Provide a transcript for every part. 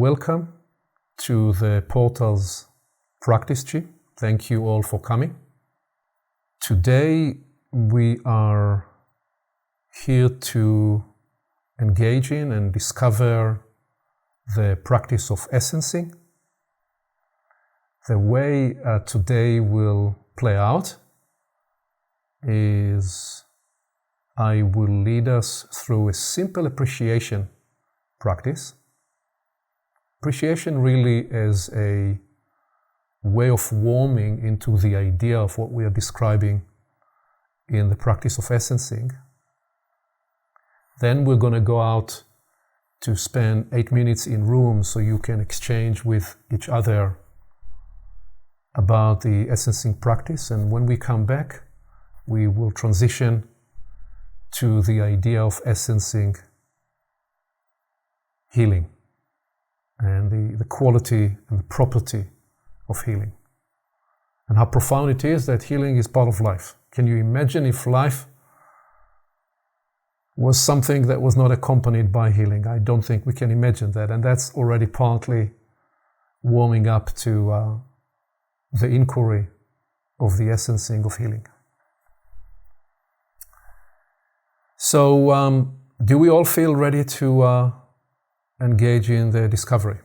Welcome to the Portals Practice Tree. Thank you all for coming. Today we are here to engage in and discover the practice of essencing. The way today will play out is I will lead us through a simple appreciation practice. Appreciation really is a way of warming into the idea of what we are describing in the practice of essencing. Then we're going to go out to spend 8 minutes in rooms so you can exchange with each other about the essencing practice. And when we come back, we will transition to the idea of essencing healing and the quality and the property of healing, and how profound it is that healing is part of life. Can you imagine if life was something that was not accompanied by healing? I don't think we can imagine that, and that's already partly warming up to the inquiry of the essencing of healing. So, do we all feel ready to engage in the discovery?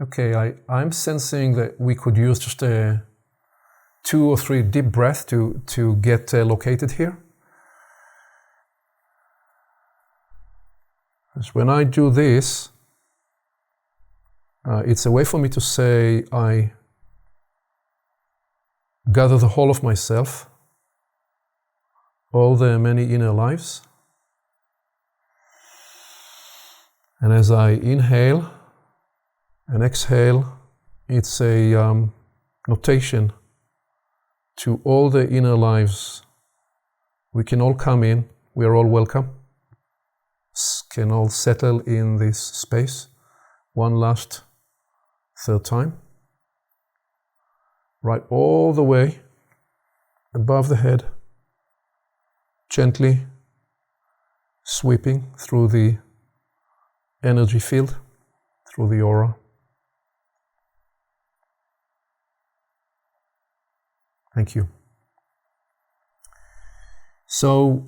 Okay, I'm sensing that we could use just 2 or 3 deep breaths to get located here. Because when I do this, it's a way for me to say I gather the whole of myself, all the many inner lives. And as I inhale and exhale, it's a notation to all the inner lives. We can all come in, we are all welcome. Can all settle in this space. One last third time. Right all the way above the head, gently sweeping through the energy field, through the aura. Thank you. So,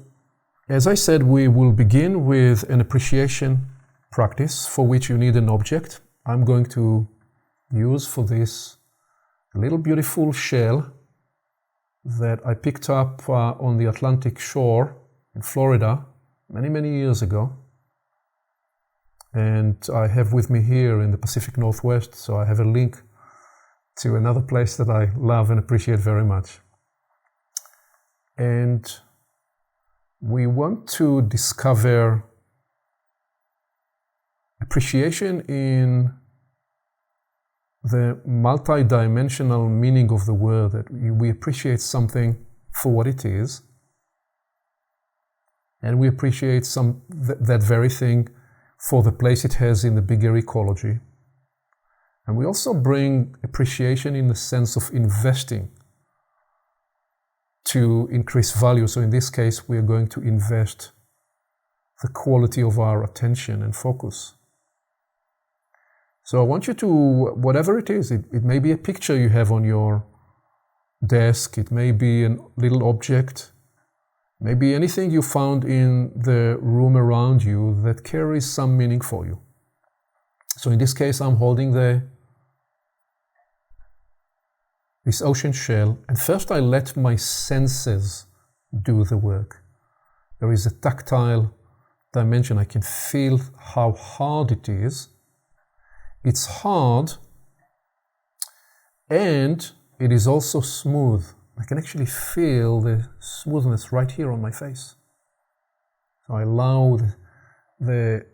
as I said, we will begin with an appreciation practice for which you need an object. I'm going to use for this a little beautiful shell that I picked up on the Atlantic shore in Florida many years ago. And I have with me here in the Pacific Northwest, so I have a link to another place that I love and appreciate very much. And we want to discover appreciation in the multi-dimensional meaning of the word, that we appreciate something for what it is, and we appreciate that very thing for the place it has in the bigger ecology. And we also bring appreciation in the sense of investing to increase value. So in this case, we are going to invest the quality of our attention and focus. So I want you to, whatever it is, it may be a picture you have on your desk, it may be a little object, maybe anything you found in the room around you that carries some meaning for you. So in this case, I'm holding this ocean shell, and first I let my senses do the work. There is a tactile dimension. I can feel how hard it is. It's hard, and it is also smooth. I can actually feel the smoothness right here on my face. So I allow the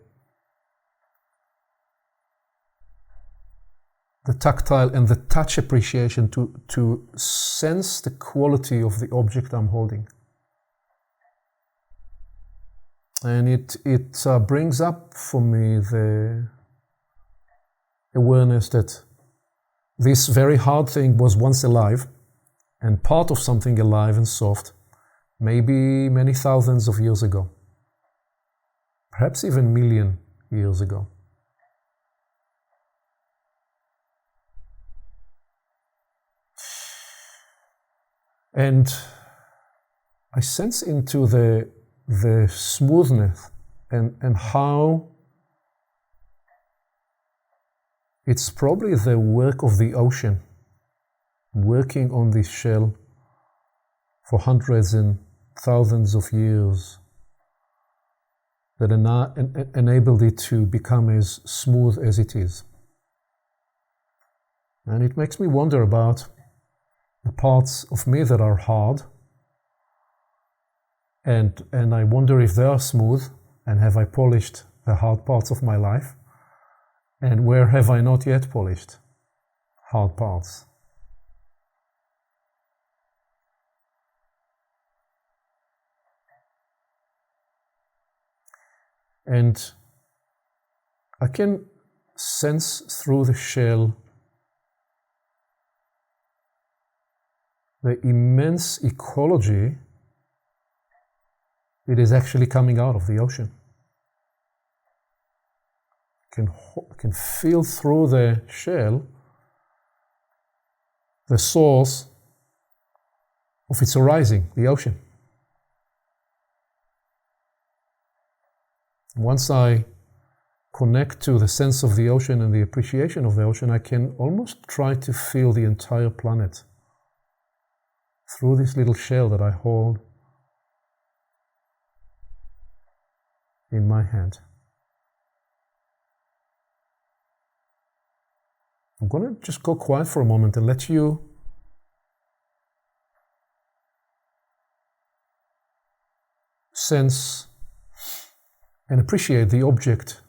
tactile and the touch appreciation to sense the quality of the object I'm holding. And it brings up for me the awareness that this very hard thing was once alive, and part of something alive and soft, maybe many thousands of years ago. perhaps even million years ago. And I sense into the smoothness and how it's probably the work of the ocean working on this shell for hundreds and thousands of years that enabled it to become as smooth as it is. And it makes me wonder about the parts of me that are hard, and I wonder if they are smooth, and have I polished the hard parts of my life, and where have I not yet polished hard parts. And I can sense through the shell the immense ecology that is actually coming out of the ocean. Can feel through the shell the source of its arising, the ocean. Once I connect to the sense of the ocean and the appreciation of the ocean, I can almost try to feel the entire planet through this little shell that I hold in my hand. I'm going to just go quiet for a moment and let you sense and appreciate the object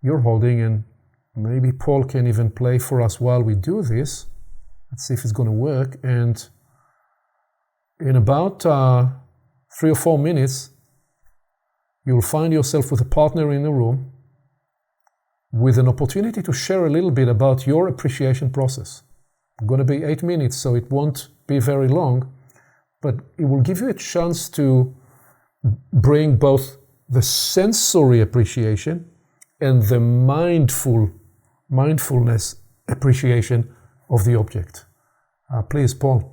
you're holding, and maybe Paul can even play for us while we do this. Let's see if it's going to work. And in about 3 or 4 minutes, you'll find yourself with a partner in the room with an opportunity to share a little bit about your appreciation process. It's going to be 8 minutes, so it won't be very long, but it will give you a chance to bring both the sensory appreciation and the mindfulness appreciation of the object. Please, Paul.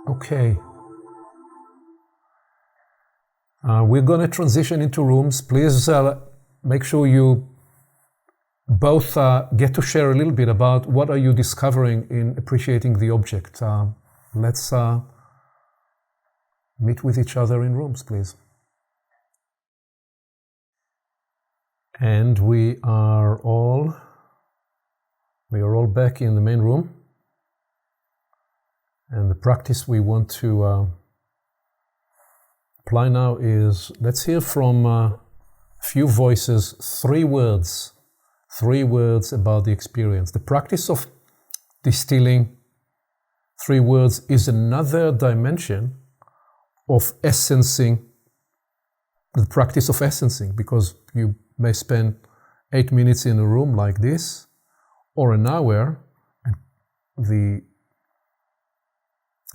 Okay. We're going to transition into rooms. Please make sure you both get to share a little bit about what are you discovering in appreciating the object. Let's meet with each other in rooms, please. And we are all back in the main room. And the practice we want to apply now is, let's hear from a few voices, 3 words about the experience. The practice of distilling 3 words is another dimension of essencing, the practice of essencing, because you may spend 8 minutes in a room like this, or an hour, the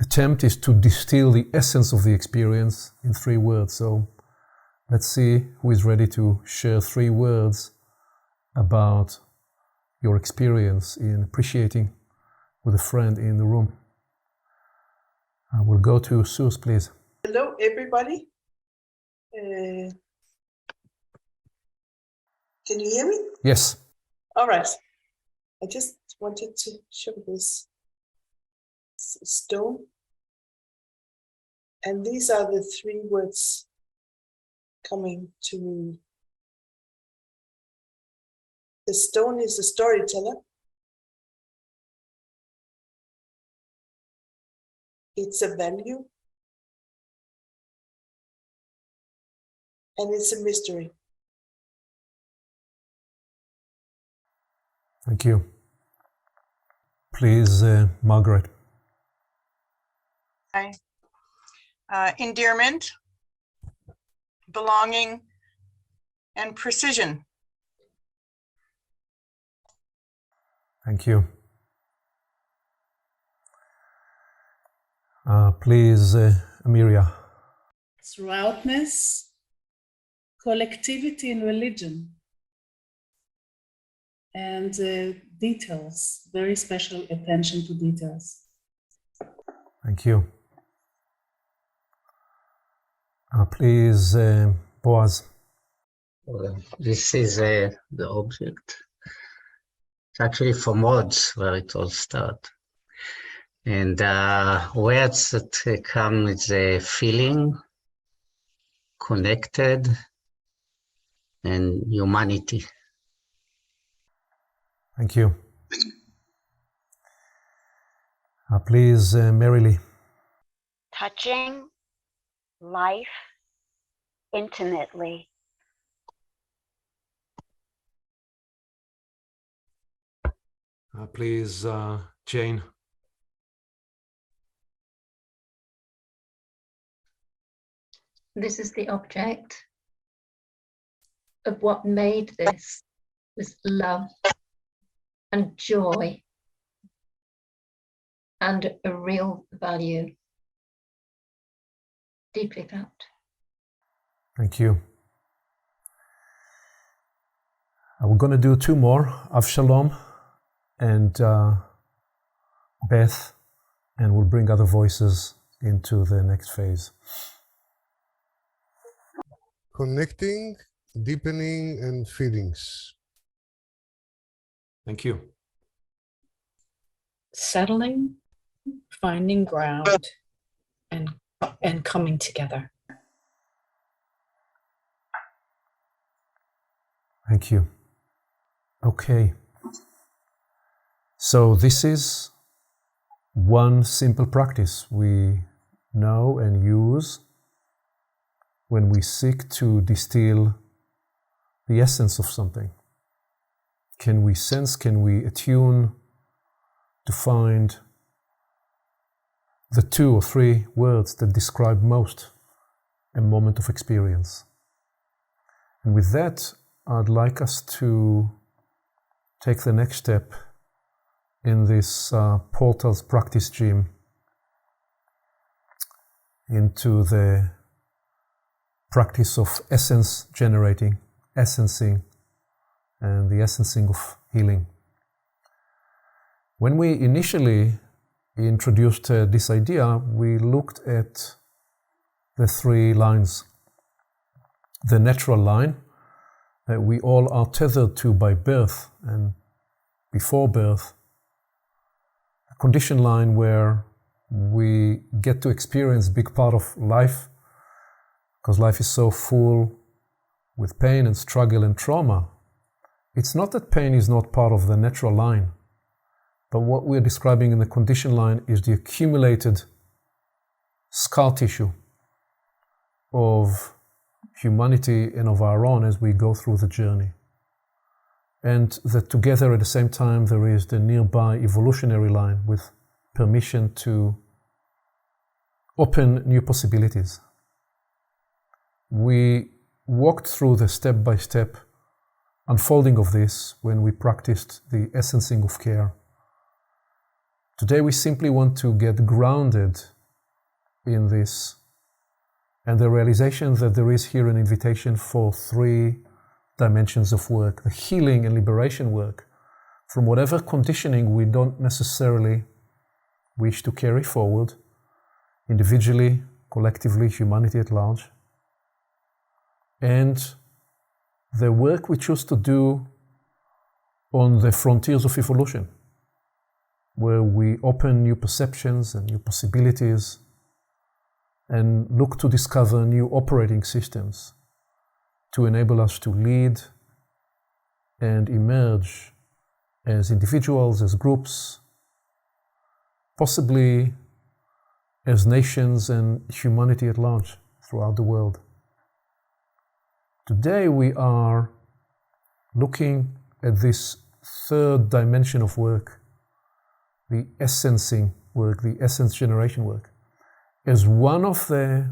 attempt is to distill the essence of the experience in 3 words. So let's see who is ready to share 3 words about your experience in appreciating with a friend in the room. I will go to Suze, please. Hello, everybody. Can you hear me? Yes. All right. I just wanted to show this stone. And these are the 3 words coming to me. The stone is a storyteller. It's a value. And it's a mystery. Thank you. Please, Margaret. Hi. Endearment, belonging, and precision. Thank you. Please, Amiria. Throughoutness, collectivity in religion, and details, very special attention to details. Thank you. Please, Boaz. Well, this is the object. It's actually from words where it all starts. And words that come with a feeling, connected, and humanity. Thank you. Please, Marilee. Touching life intimately. Please, Jane. This is the object of what made this was love and joy and a real value, deeply felt. Thank you. We're going to do 2 more, Avshalom and Beth, and we'll bring other voices into the next phase. Connecting, deepening, and feelings. Thank you. Settling, finding ground, and coming together. Thank you. Okay. So this is one simple practice we know and use when we seek to distill the essence of something. Can we sense, can we attune to find the 2 or 3 words that describe most a moment of experience? And with that, I'd like us to take the next step in this Portals practice gym into the practice of essence generating, essencing, and the essencing of healing. When we initially introduced this idea, we looked at the 3 lines. The natural line that we all are tethered to by birth and before birth. A condition line where we get to experience a big part of life because life is so full with pain and struggle and trauma. It's not that pain is not part of the natural line, but what we're describing in the condition line is the accumulated scar tissue of humanity and of our own as we go through the journey. And that together at the same time there is the nearby evolutionary line with permission to open new possibilities. We walked through the step-by-step unfolding of this when we practiced the essencing of care. Today we simply want to get grounded in this and the realization that there is here an invitation for 3 dimensions of work, the healing and liberation work from whatever conditioning we don't necessarily wish to carry forward, individually, collectively, humanity at large, and the work we choose to do on the frontiers of evolution, where we open new perceptions and new possibilities and look to discover new operating systems to enable us to lead and emerge as individuals, as groups, possibly as nations and humanity at large throughout the world. Today we are looking at this 3rd dimension of work, the essencing work, the essence generation work, as one of the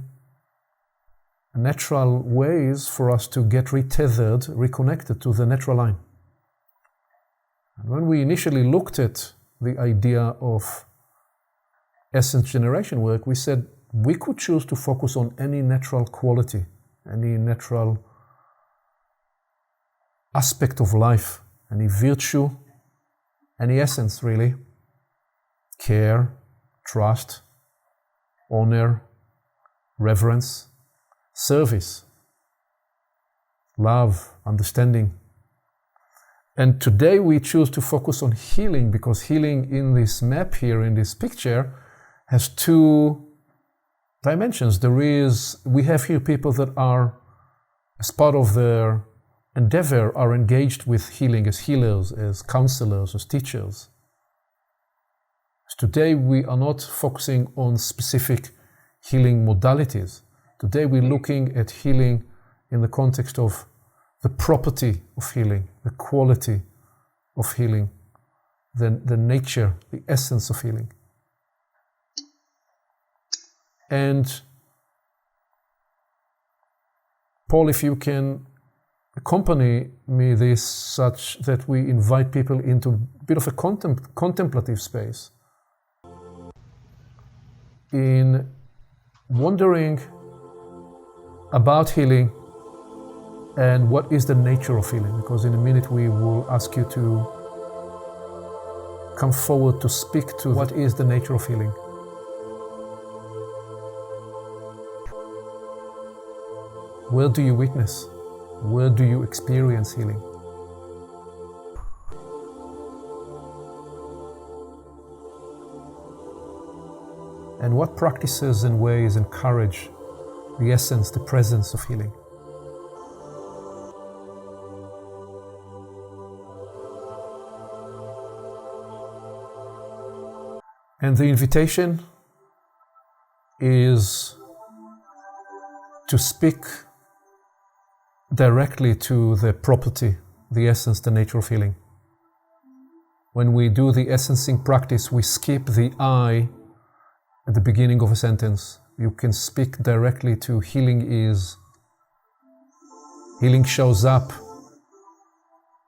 natural ways for us to get retethered, reconnected to the natural line. And when we initially looked at the idea of essence generation work, we said we could choose to focus on any natural quality, any natural aspect of life, any virtue, any essence really, care, trust, honor, reverence, service, love, understanding. And today we choose to focus on healing because healing in this map here, in this picture, has 2 dimensions. We have here people that are, as part of their endeavor, are engaged with healing as healers, as counselors, as teachers. Today we are not focusing on specific healing modalities. Today we're looking at healing in the context of the property of healing, the quality of healing, the nature, the essence of healing. And Paul, if you can accompany me this such that we invite people into a bit of a contemplative space in wondering about healing and what is the nature of healing, because in a minute we will ask you to come forward to speak to what is the nature of healing. Where do you witness? Where do you experience healing? And what practices and ways encourage the essence, the presence of healing? And the invitation is to speak directly to the property, the essence, the nature of healing. When we do the essencing practice, we skip the I at the beginning of a sentence. You can speak directly to healing is, healing shows up,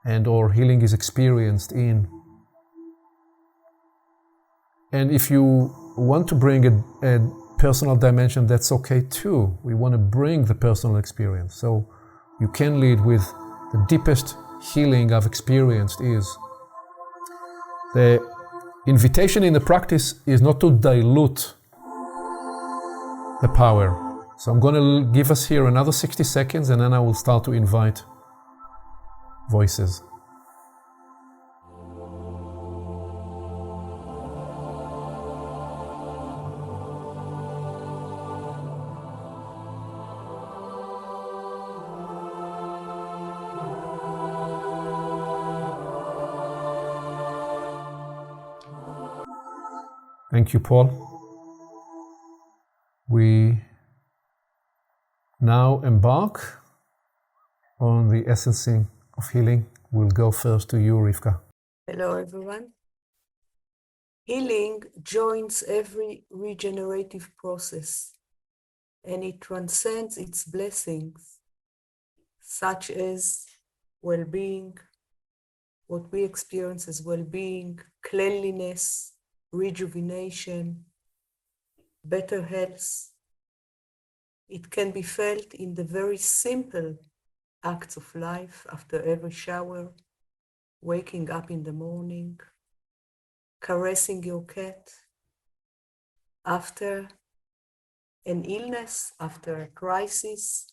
and or healing is experienced in. And if you want to bring a personal dimension, that's okay too. We want to bring the personal experience. So you can lead with the deepest healing I've experienced is. The invitation in the practice is not to dilute the power. So I'm going to give us here another 60 seconds and then I will start to invite voices. Thank you, Paul. We now embark on the essencing of healing. We'll go first to you, Rivka. Hello, everyone. Healing joins every regenerative process, and it transcends its blessings, such as well-being, what we experience as well-being, cleanliness, rejuvenation, better health. It can be felt in the very simple acts of life after every shower, waking up in the morning, caressing your cat, after an illness, after a crisis,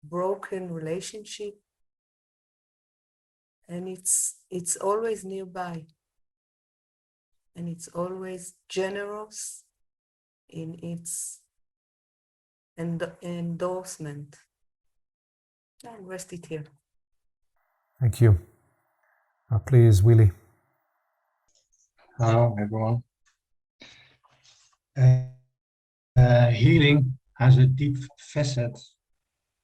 broken relationship, and it's always nearby, and it's always generous in its endorsement. I'll rest it here. Thank you. Please, Willie. Hello, everyone. Healing has a deep facet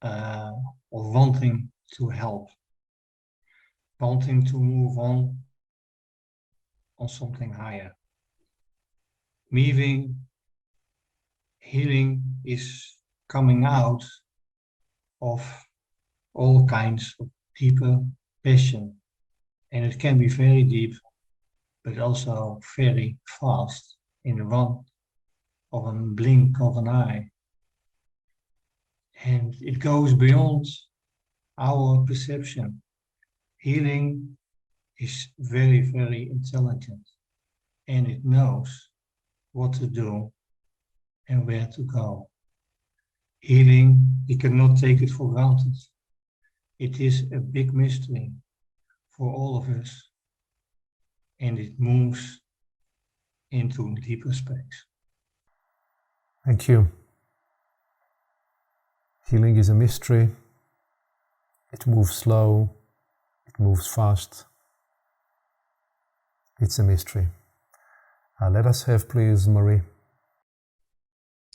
of wanting to help, wanting to move on something higher. Healing is coming out of all kinds of deeper passion, and it can be very deep, but also very fast in the one of a blink of an eye. And it goes beyond our perception. Healing is very, very intelligent, and it knows what to do and where to go. Healing, we cannot take it for granted. It is a big mystery for all of us, and it moves into deeper space. Thank you. Healing is a mystery. It moves slow. It moves fast. It's a mystery. Let us have, please, Marie.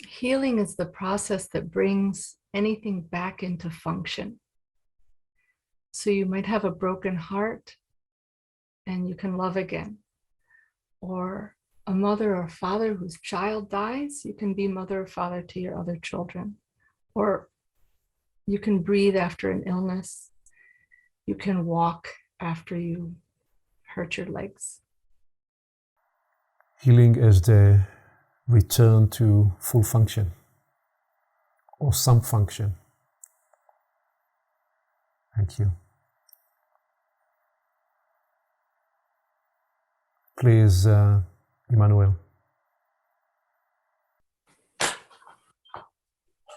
Healing is the process that brings anything back into function. So you might have a broken heart and you can love again. Or a mother or father whose child dies, you can be mother or father to your other children. Or you can breathe after an illness. You can walk after you hurt your legs. Healing as the return to full function or some function. Thank you. Please, Emmanuel.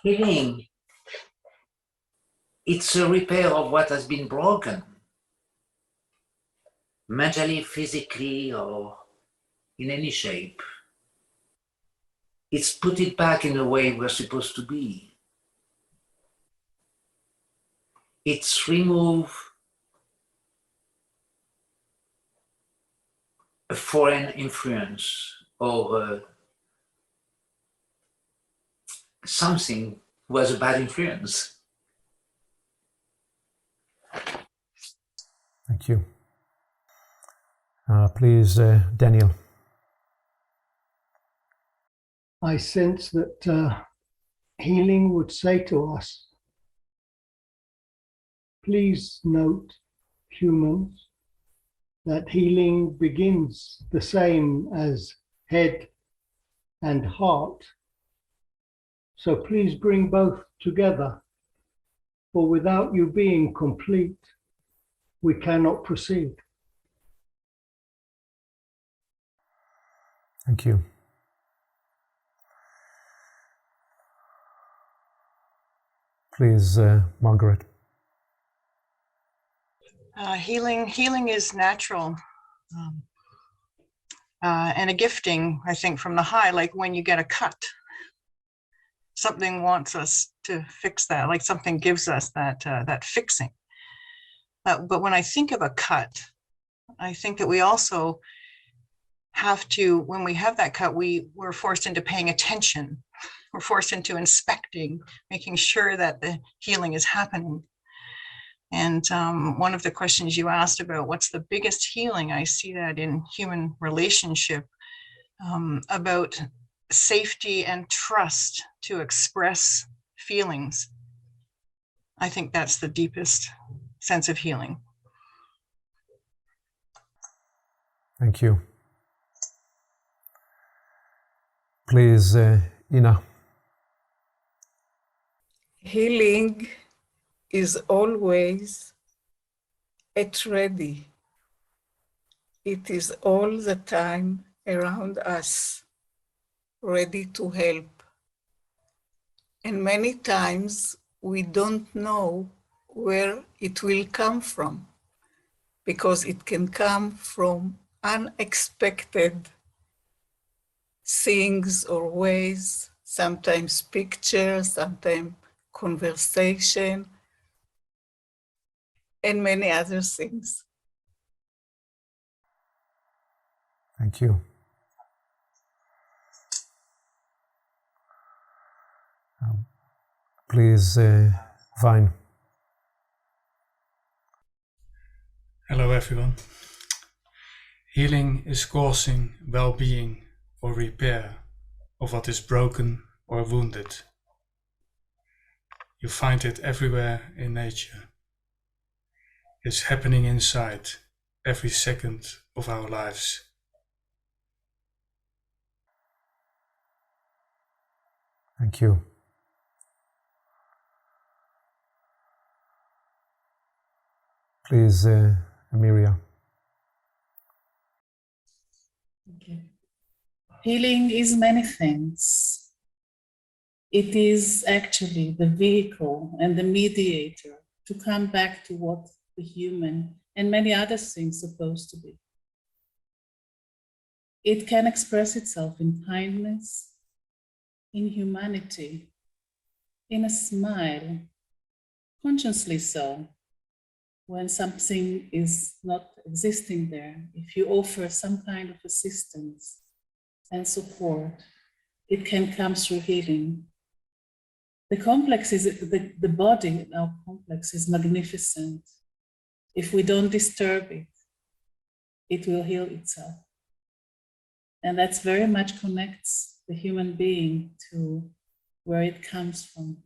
Healing. It's a repair of what has been broken, mentally, physically, or in any shape. It's put it back in the way we're supposed to be. It's remove a foreign influence or something was a bad influence. Thank you. Please, Daniel. I sense that healing would say to us, please note, humans, that healing begins the same as head and heart. So please bring both together, for without you being complete, we cannot proceed. Thank you. Please, Margaret. Healing is natural and a gifting, I think, from the high, like when you get a cut. Something wants us to fix that, like something gives us that fixing. But when I think of a cut, I think that we also have to, when we have that cut, we're forced into paying attention. We're forced into inspecting, making sure that the healing is happening. And one of the questions you asked about what's the biggest healing, I see that in human relationship, about safety and trust to express feelings. I think that's the deepest sense of healing. Thank you. Please, Ina. Healing is always at ready. It is all the time around us, ready to help. And many times we don't know where it will come from, because it can come from unexpected things or ways, sometimes pictures, sometimes conversation, and many other things. Thank you. Please, Vine. Hello everyone. Healing is causing well-being or repair of what is broken or wounded. You find it everywhere in nature. It's happening inside every second of our lives. Thank you. Please, Amiria. Okay. Healing is many things. It is actually the vehicle and the mediator to come back to what the human and many other things are supposed to be. It can express itself in kindness, in humanity, in a smile, consciously so. When something is not existing there, if you offer some kind of assistance and support, it can come through healing. The complex is, the body, our complex is magnificent. If we don't disturb it, it will heal itself. And that's very much connects the human being to where it comes from.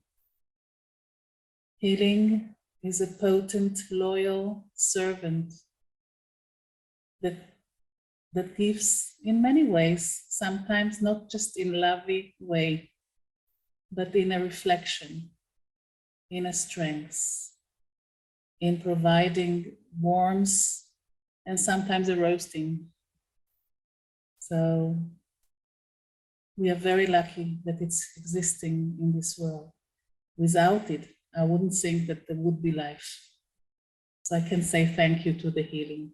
Healing is a potent, loyal servant that gives in many ways, sometimes not just in loving way, but in a reflection, in a strength, in providing warmth and sometimes a roasting. So we are very lucky that it's existing in this world. Without it, I wouldn't think that there would be life. So I can say thank you to the healing.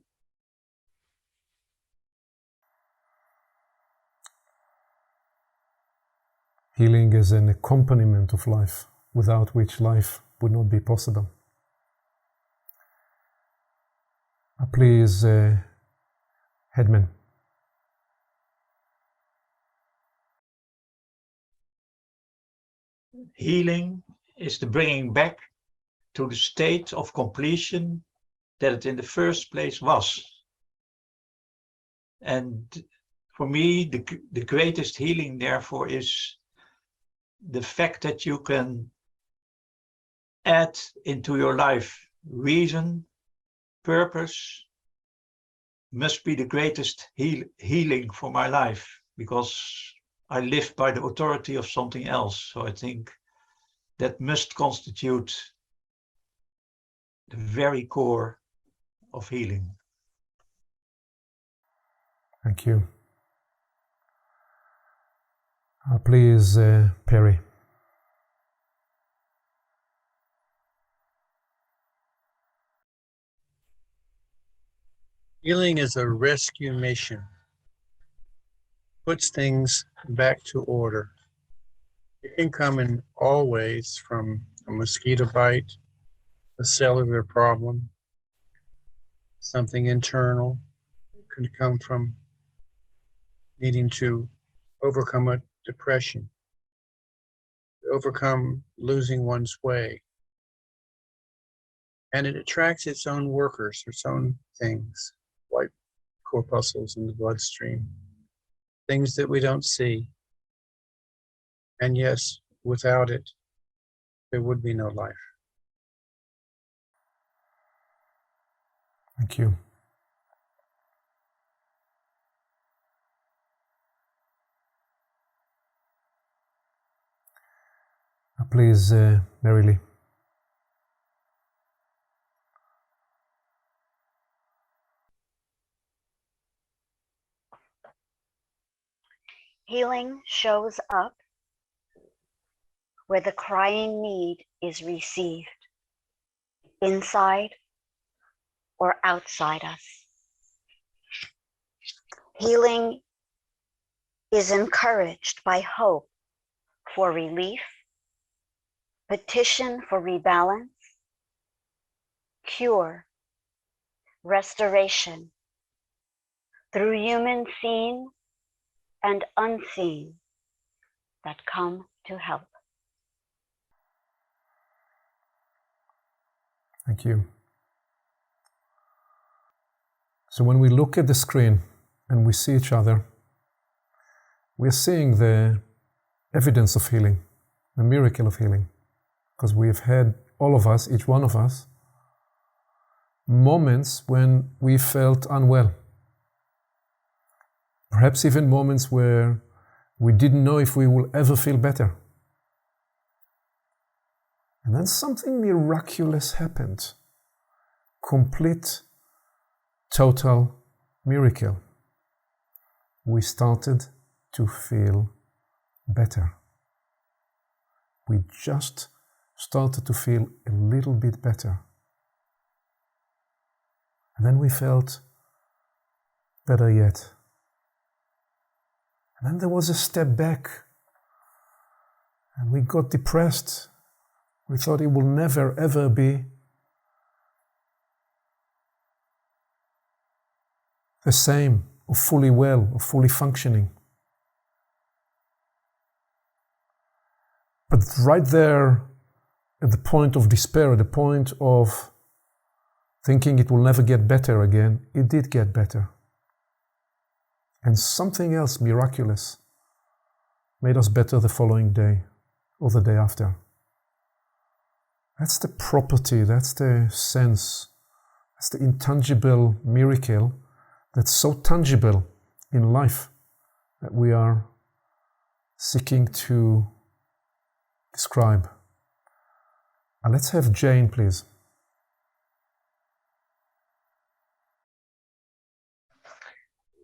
Healing is an accompaniment of life, without which life would not be possible. Please, Hedman. Healing is the bringing back to the state of completion that it in the first place was. And for me, the greatest healing, therefore, is the fact that you can add into your life reason, purpose, must be the greatest healing for my life, because I live by the authority of something else. So I think that must constitute the very core of healing. Thank you. Please, Perry. Healing is a rescue mission. Puts things back to order. It can come in all ways, from a mosquito bite, a cellular problem, something internal. It can come from needing to overcome a depression, overcome losing one's way. And it attracts its own workers, its own things, white corpuscles in the bloodstream, things that we don't see. And yes, without it, there would be no life. Thank you. Please, Mary Lee. Healing shows up where the crying need is received, inside or outside us. Healing is encouraged by hope for relief, petition for rebalance, cure, restoration through human seen and unseen that come to help. Thank you. So when we look at the screen and we see each other, we're seeing the evidence of healing, the miracle of healing, because we've had, all of us, each one of us, moments when we felt unwell. Perhaps even moments where we didn't know if we will ever feel better. And then something miraculous happened. Complete, total miracle. We started to feel better. We just started to feel a little bit better. And then we felt better yet. And then there was a step back. And we got depressed. We thought it will never, ever be the same, or fully well, or fully functioning. But right there, at the point of despair, at the point of thinking it will never get better again, it did get better. And something else miraculous made us better the following day, or the day after. That's the property, that's the sense, that's the intangible miracle that's so tangible in life that we are seeking to describe. And let's have Jane, please.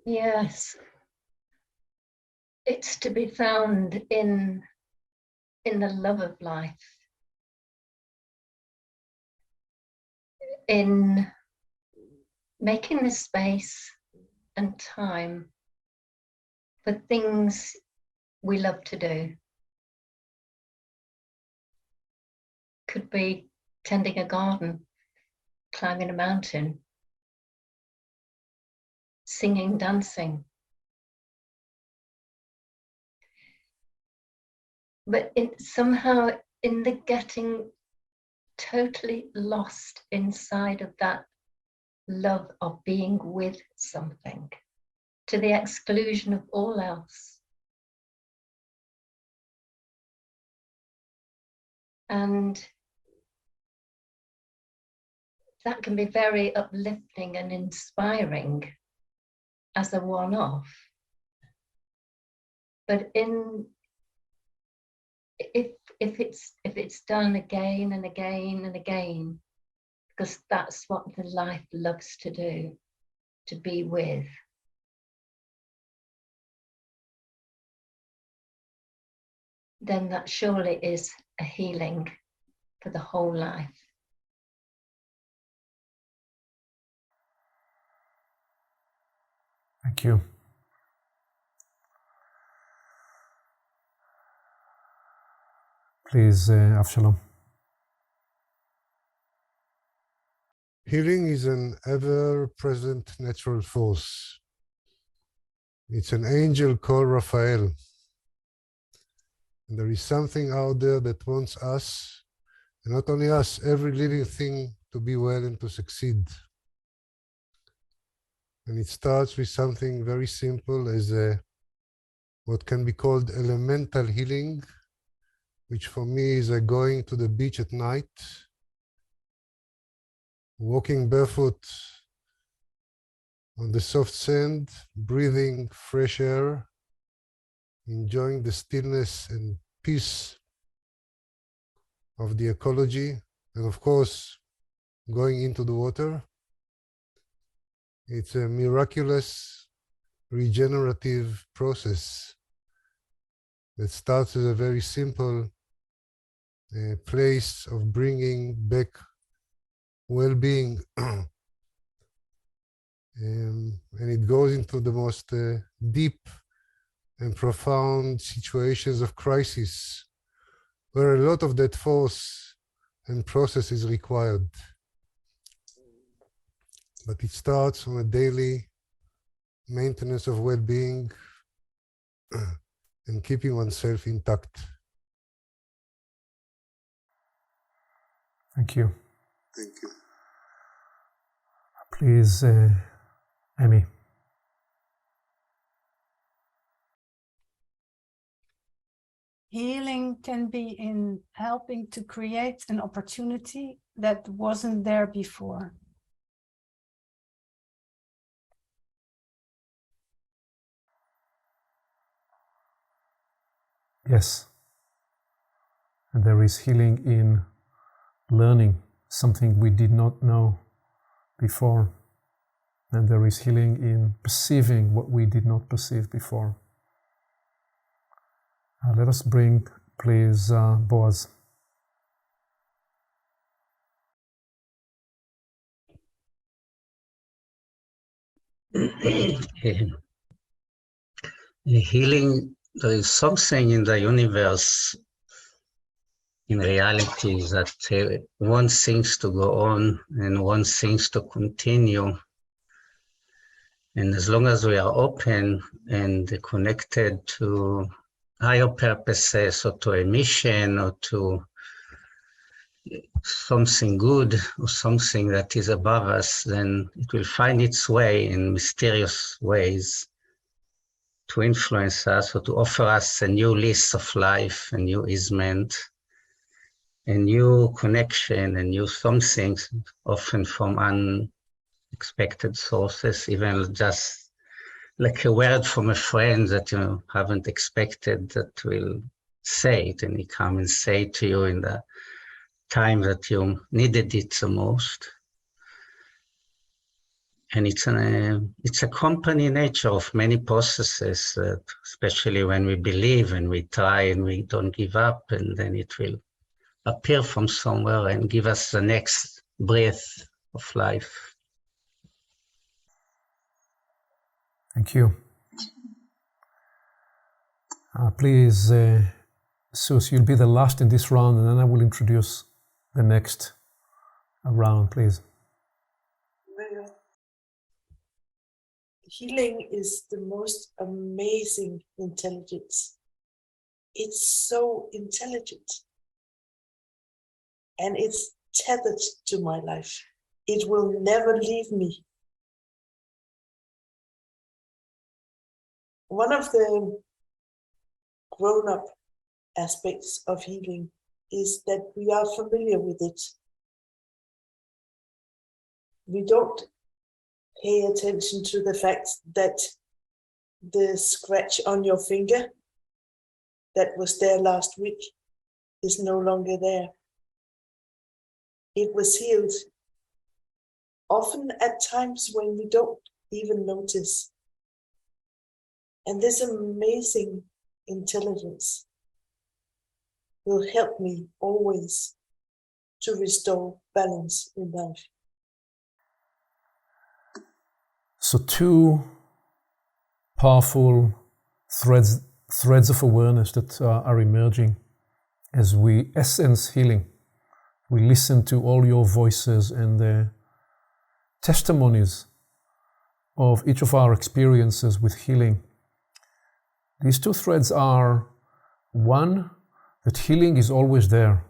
Yes. It's to be found in the love of life, in making the space and time for things we love to do. Could be tending a garden, climbing a mountain, singing, dancing. But somehow in the getting totally lost inside of that love of being with something, to the exclusion of all else. And that can be very uplifting and inspiring as a one-off. But if it's done again and again and again, because that's what the life loves to do, to be with. Then that surely is a healing for the whole life. Thank you. Please, Avshalom. Healing is an ever-present natural force. It's an angel called Raphael. And there is something out there that wants us, and not only us, every living thing to be well and to succeed. And it starts with something very simple as what can be called elemental healing, which for me is going to the beach at night, walking barefoot on the soft sand, breathing fresh air, enjoying the stillness and peace of the ecology, and of course, going into the water. It's a miraculous regenerative process that starts as a very simple place of bringing back well-being, and it goes into the most deep and profound situations of crisis, where a lot of that force and process is required. But it starts from a daily maintenance of well-being and keeping oneself intact. Thank you. Thank you. Please, Amy. Healing can be in helping to create an opportunity that wasn't there before. Yes. And there is healing in learning something we did not know before. And there is healing in perceiving what we did not perceive before. Let us bring, please, Boaz. Healing, there is something in the universe, in reality, that wants things to go on and wants things to continue. And as long as we are open and connected to higher purposes or to a mission or to something good or something that is above us, then it will find its way in mysterious ways to influence us or to offer us a new lease of life, a new easement, a new connection, a new something, often from unexpected sources, even just like a word from a friend that you haven't expected that will say it, and he come and say to you in the time that you needed it the most. And it's a company nature of many processes, especially when we believe and we try and we don't give up, and then it will appear from somewhere and give us the next breath of life. Thank you. Please, Sus, you'll be the last in this round, and then I will introduce the next round, please. Well, healing is the most amazing intelligence. It's so intelligent. And it's tethered to my life. It will never leave me. One of the grown-up aspects of healing is that we are familiar with it. We don't pay attention to the fact that the scratch on your finger that was there last week is no longer there. It was healed, often at times when we don't even notice. And this amazing intelligence will help me always to restore balance in life. So two powerful threads of awareness that are emerging as we essence healing. We listen to all your voices and the testimonies of each of our experiences with healing. These two threads are, one, that healing is always there.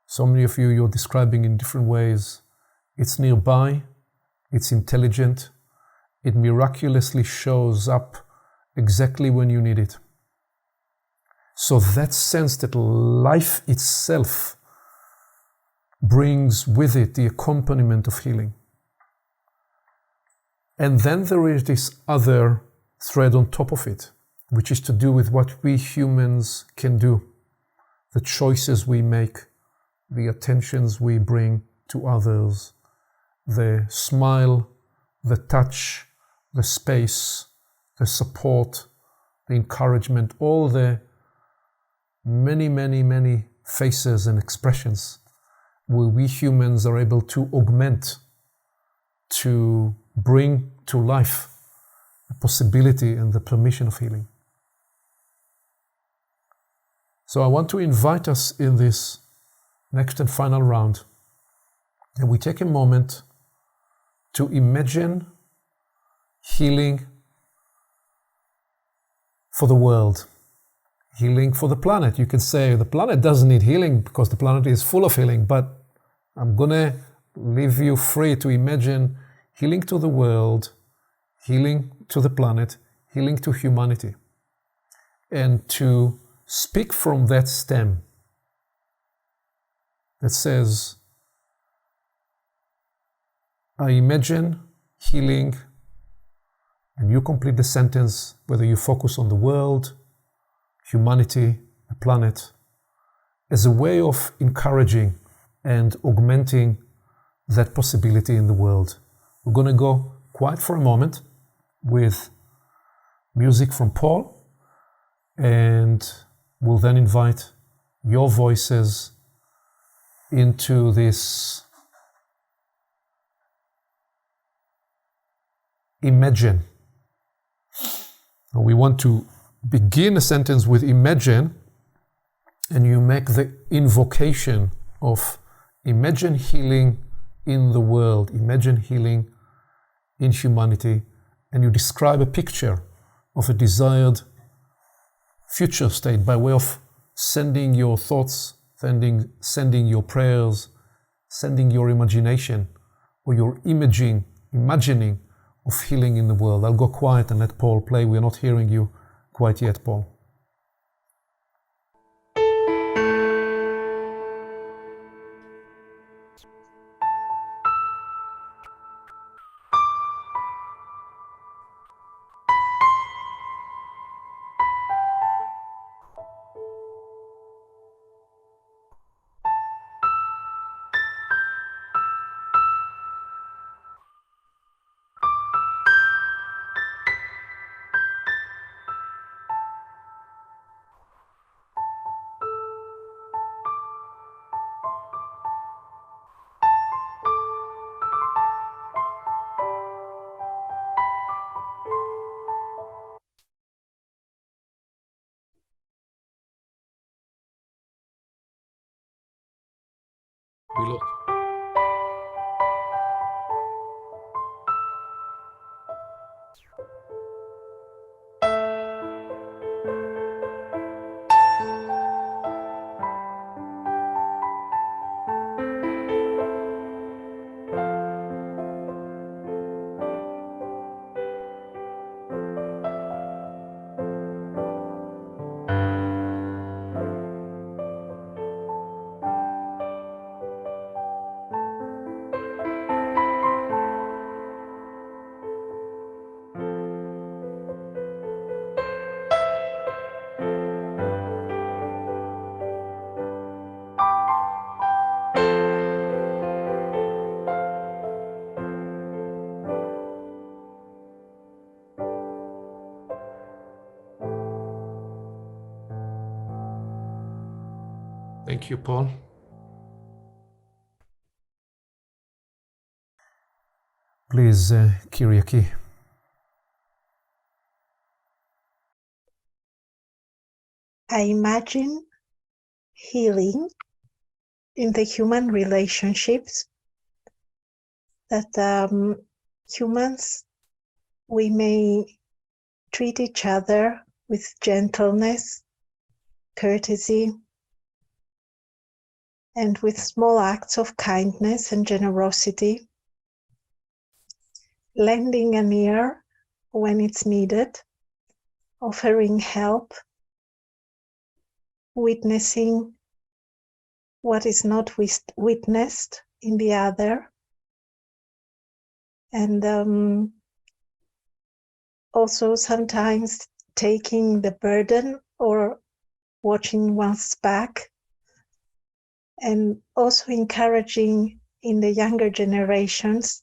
So many of you, you're describing in different ways. It's nearby, it's intelligent, it miraculously shows up exactly when you need it. So that sense that life itself brings with it the accompaniment of healing. And then there is this other thread on top of it, which is to do with what we humans can do, the choices we make, the attentions we bring to others, the smile, the touch, the space, the support, the encouragement, all the many, many, many faces and expressions where we humans are able to augment, to bring to life the possibility and the permission of healing. So I want to invite us in this next and final round that we take a moment to imagine healing for the world, healing for the planet. You can say the planet doesn't need healing because the planet is full of healing, but I'm gonna leave you free to imagine healing to the world, healing to the planet, healing to humanity, and to speak from that stem that says, I imagine healing, and you complete the sentence, whether you focus on the world, humanity, the planet, as a way of encouraging and augmenting that possibility in the world. We're going to go quiet for a moment with music from Paul, and we'll then invite your voices into this imagine. We want to begin a sentence with imagine, and you make the invocation of imagine healing in the world, imagine healing in humanity, and you describe a picture of a desired future state by way of sending your thoughts, sending your prayers, sending your imagination, or your imagining of healing in the world. I'll go quiet and let Paul play. We're not hearing you quite yet, Paul. We look. Thank you, Paul. Please, Kyriaki. I imagine healing in the human relationships, that humans, we may treat each other with gentleness, courtesy, and with small acts of kindness and generosity, lending an ear when it's needed, offering help, witnessing what is not witnessed in the other, and also sometimes taking the burden or watching one's back and also encouraging in the younger generations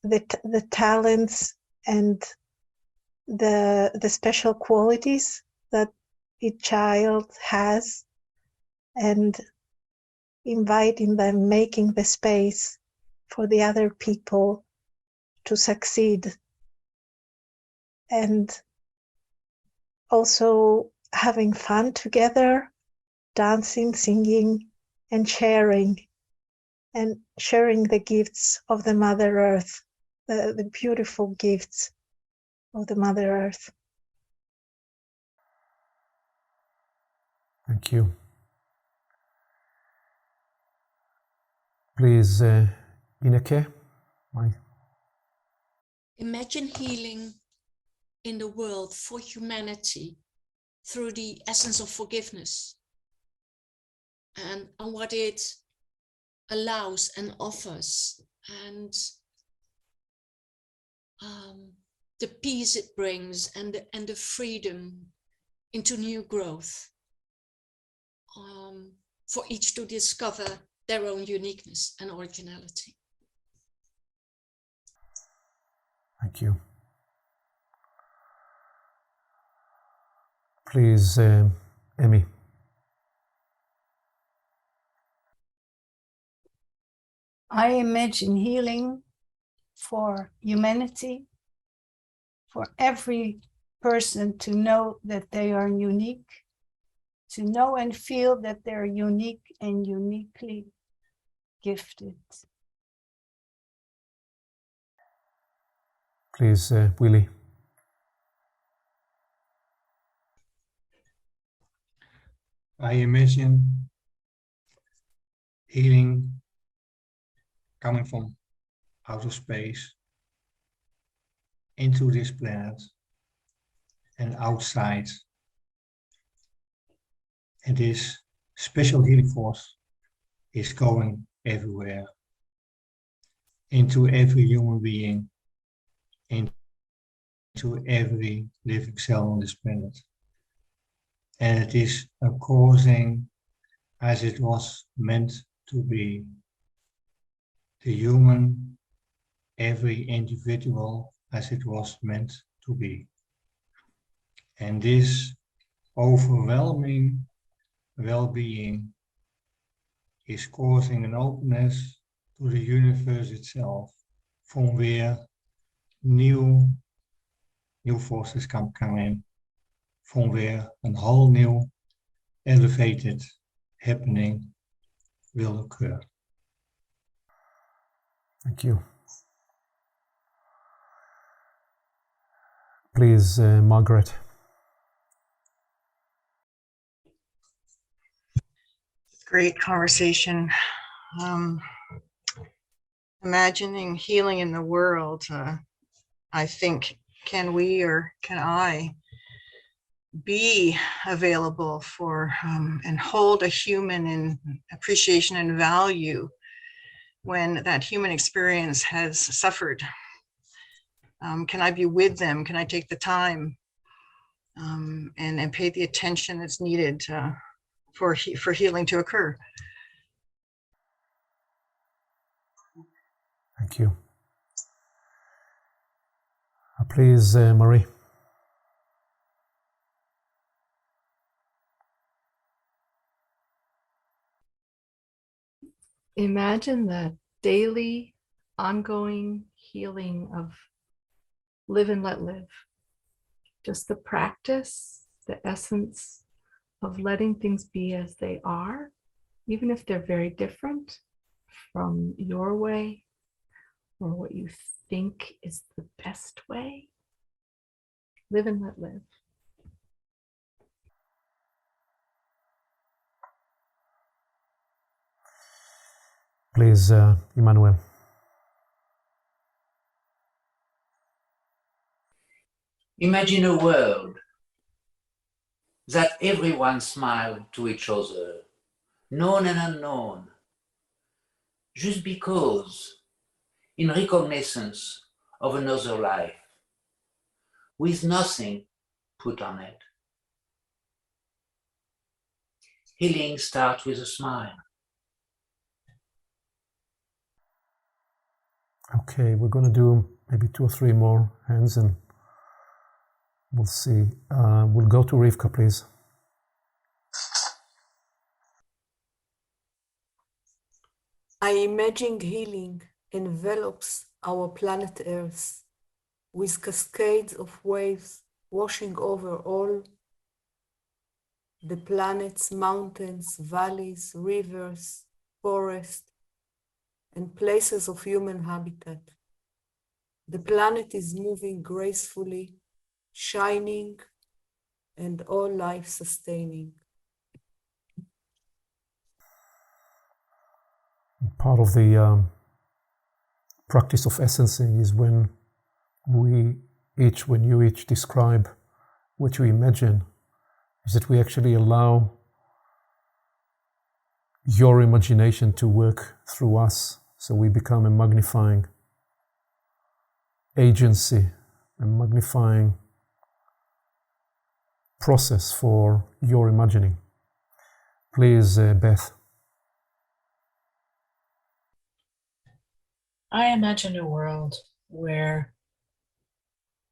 the talents and the special qualities that each child has, and inviting them, making the space for the other people to succeed, and also having fun together, dancing, singing, and sharing the gifts of the Mother Earth, the beautiful gifts of the Mother Earth. Thank you. Please, Ineke. Imagine healing in the world for humanity through the essence of forgiveness and what it allows and offers, and the peace it brings, and the freedom into new growth, for each to discover their own uniqueness and originality. Thank you. Please, Emmy. I imagine healing for humanity, for every person to know that they are unique, to know and feel that they're unique and uniquely gifted. Please, Willie. I imagine healing coming from outer space into this planet and outside. And this special healing force is going everywhere, into every human being, into every living cell on this planet. And it is causing, as it was meant to be, the human, every individual as it was meant to be. And this overwhelming well-being is causing an openness to the universe itself, from where new forces can come in, from where a whole new elevated happening will occur. Thank you. Please, Margaret. Great conversation. Imagining healing in the world, I think, can we or can I be available for and hold a human in appreciation and value when that human experience has suffered? Can I be with them? Can I take the time and pay the attention that's needed for healing to occur? Thank you. Please, Marie. Imagine that daily, ongoing healing of live and let live. Just the practice, the essence of letting things be as they are, even if they're very different from your way or what you think is the best way. Live and let live. Please, Emmanuel. Imagine a world that everyone smiled to each other, known and unknown, just because, in reconnaissance of another life, with nothing put on it. healing starts with a smile. Okay, we're going to do maybe 2 or 3 more hands and we'll see. We'll go to Rivka, please. I imagine healing envelops our planet Earth with cascades of waves washing over all the planet's mountains, valleys, rivers, forests, and places of human habitat. The planet is moving gracefully, shining, and all life sustaining. Part of the practice of essencing is when you each describe what you imagine, is that we actually allow your imagination to work through us. So we become a magnifying agency, a magnifying process for your imagining. Please, Beth. I imagine a world where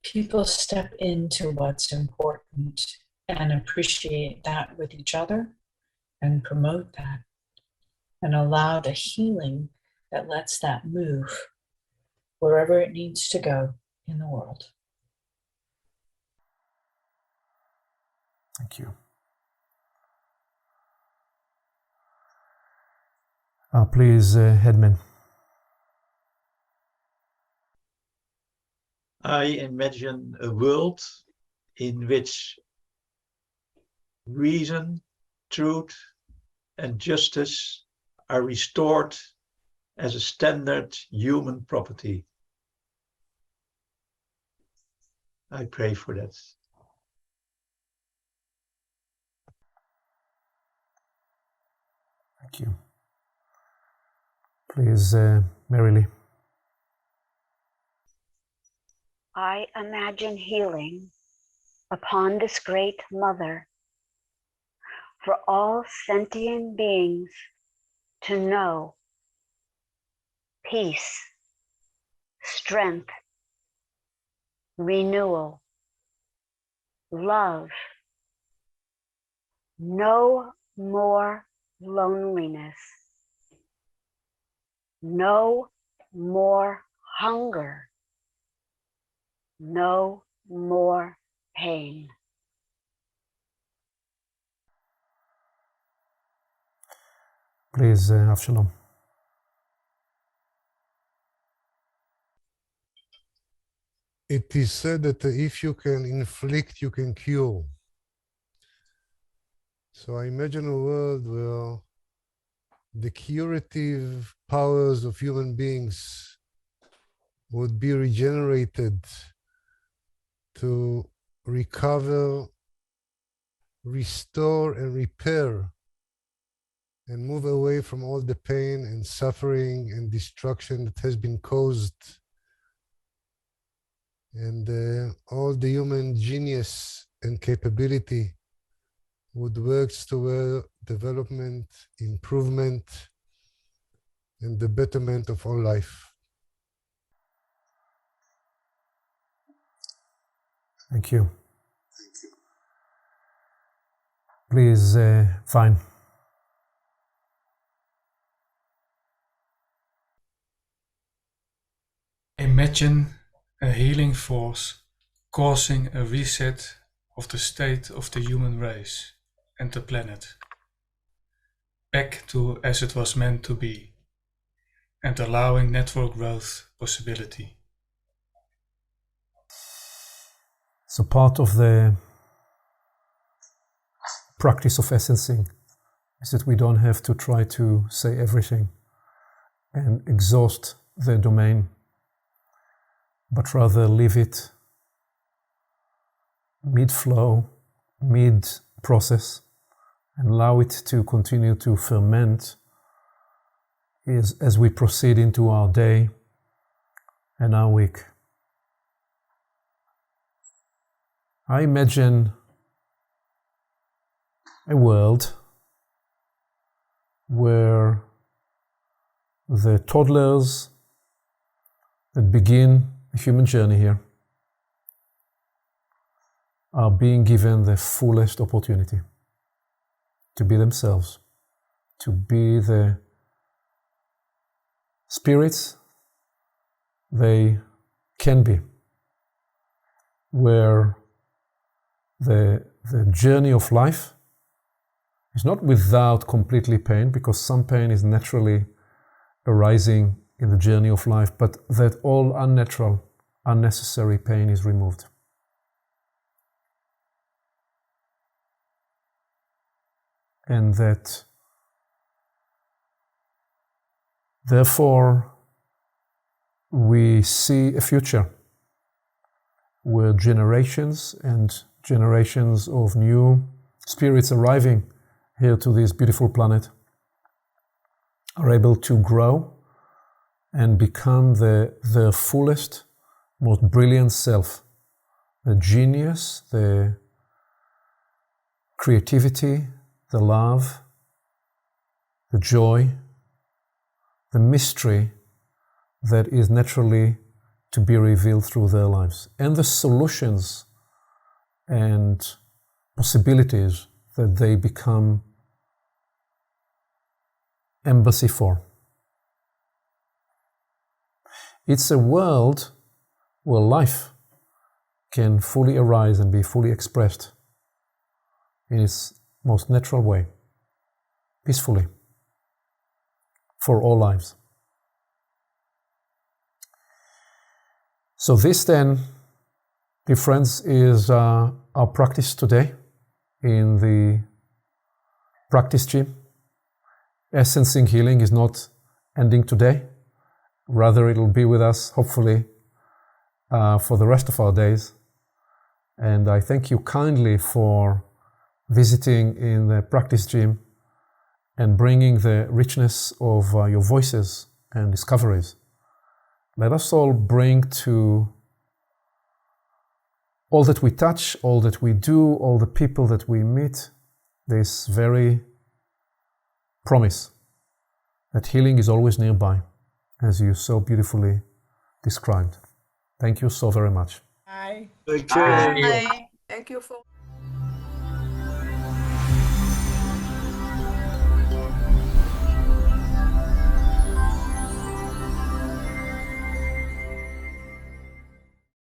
people step into what's important and appreciate that with each other and promote that and allow the healing that lets that move wherever it needs to go in the world. Thank you. Please, Hedman. I imagine a world in which reason, truth, and justice are restored as a standard human property. I pray for that. Thank you. Please, Marilee. I imagine healing upon this great mother for all sentient beings to know peace, strength, renewal, love, no more loneliness, no more hunger, no more pain. Please, Avshalom. It is said that if you can inflict, you can cure. So I imagine a world where the curative powers of human beings would be regenerated to recover, restore, and repair, and move away from all the pain and suffering and destruction that has been caused. And all the human genius and capability would work toward development, improvement, and the betterment of all life. Thank you. Please, Vine. Imagine a healing force causing a reset of the state of the human race and the planet, back to as it was meant to be, and allowing network growth possibility. So part of the practice of essencing is that we don't have to try to say everything and exhaust the domain, but rather leave it mid-flow, mid-process, and allow it to continue to ferment as we proceed into our day and our week. I imagine a world where the toddlers that begin a human journey here are being given the fullest opportunity to be themselves, to be the spirits they can be, where the journey of life is not without completely pain, because some pain is naturally arising in the journey of life, but that all unnatural, unnecessary pain is removed. And that therefore we see a future where generations and generations of new spirits arriving here to this beautiful planet are able to grow and become their fullest, most brilliant self, the genius, the creativity, the love, the joy, the mystery that is naturally to be revealed through their lives, and the solutions and possibilities that they become embassy for. It's a world where life can fully arise and be fully expressed in its most natural way, peacefully, for all lives. So this then, dear friends, is our practice today in the practice gym. Essencing healing is not ending today. Rather, it'll be with us, hopefully, for the rest of our days. And I thank you kindly for visiting in the practice gym and bringing the richness of your voices and discoveries. Let us all bring to all that we touch, all that we do, all the people that we meet, this very promise that healing is always nearby, as you so beautifully described. Thank you so very much. Bye. Thank you. Thank you for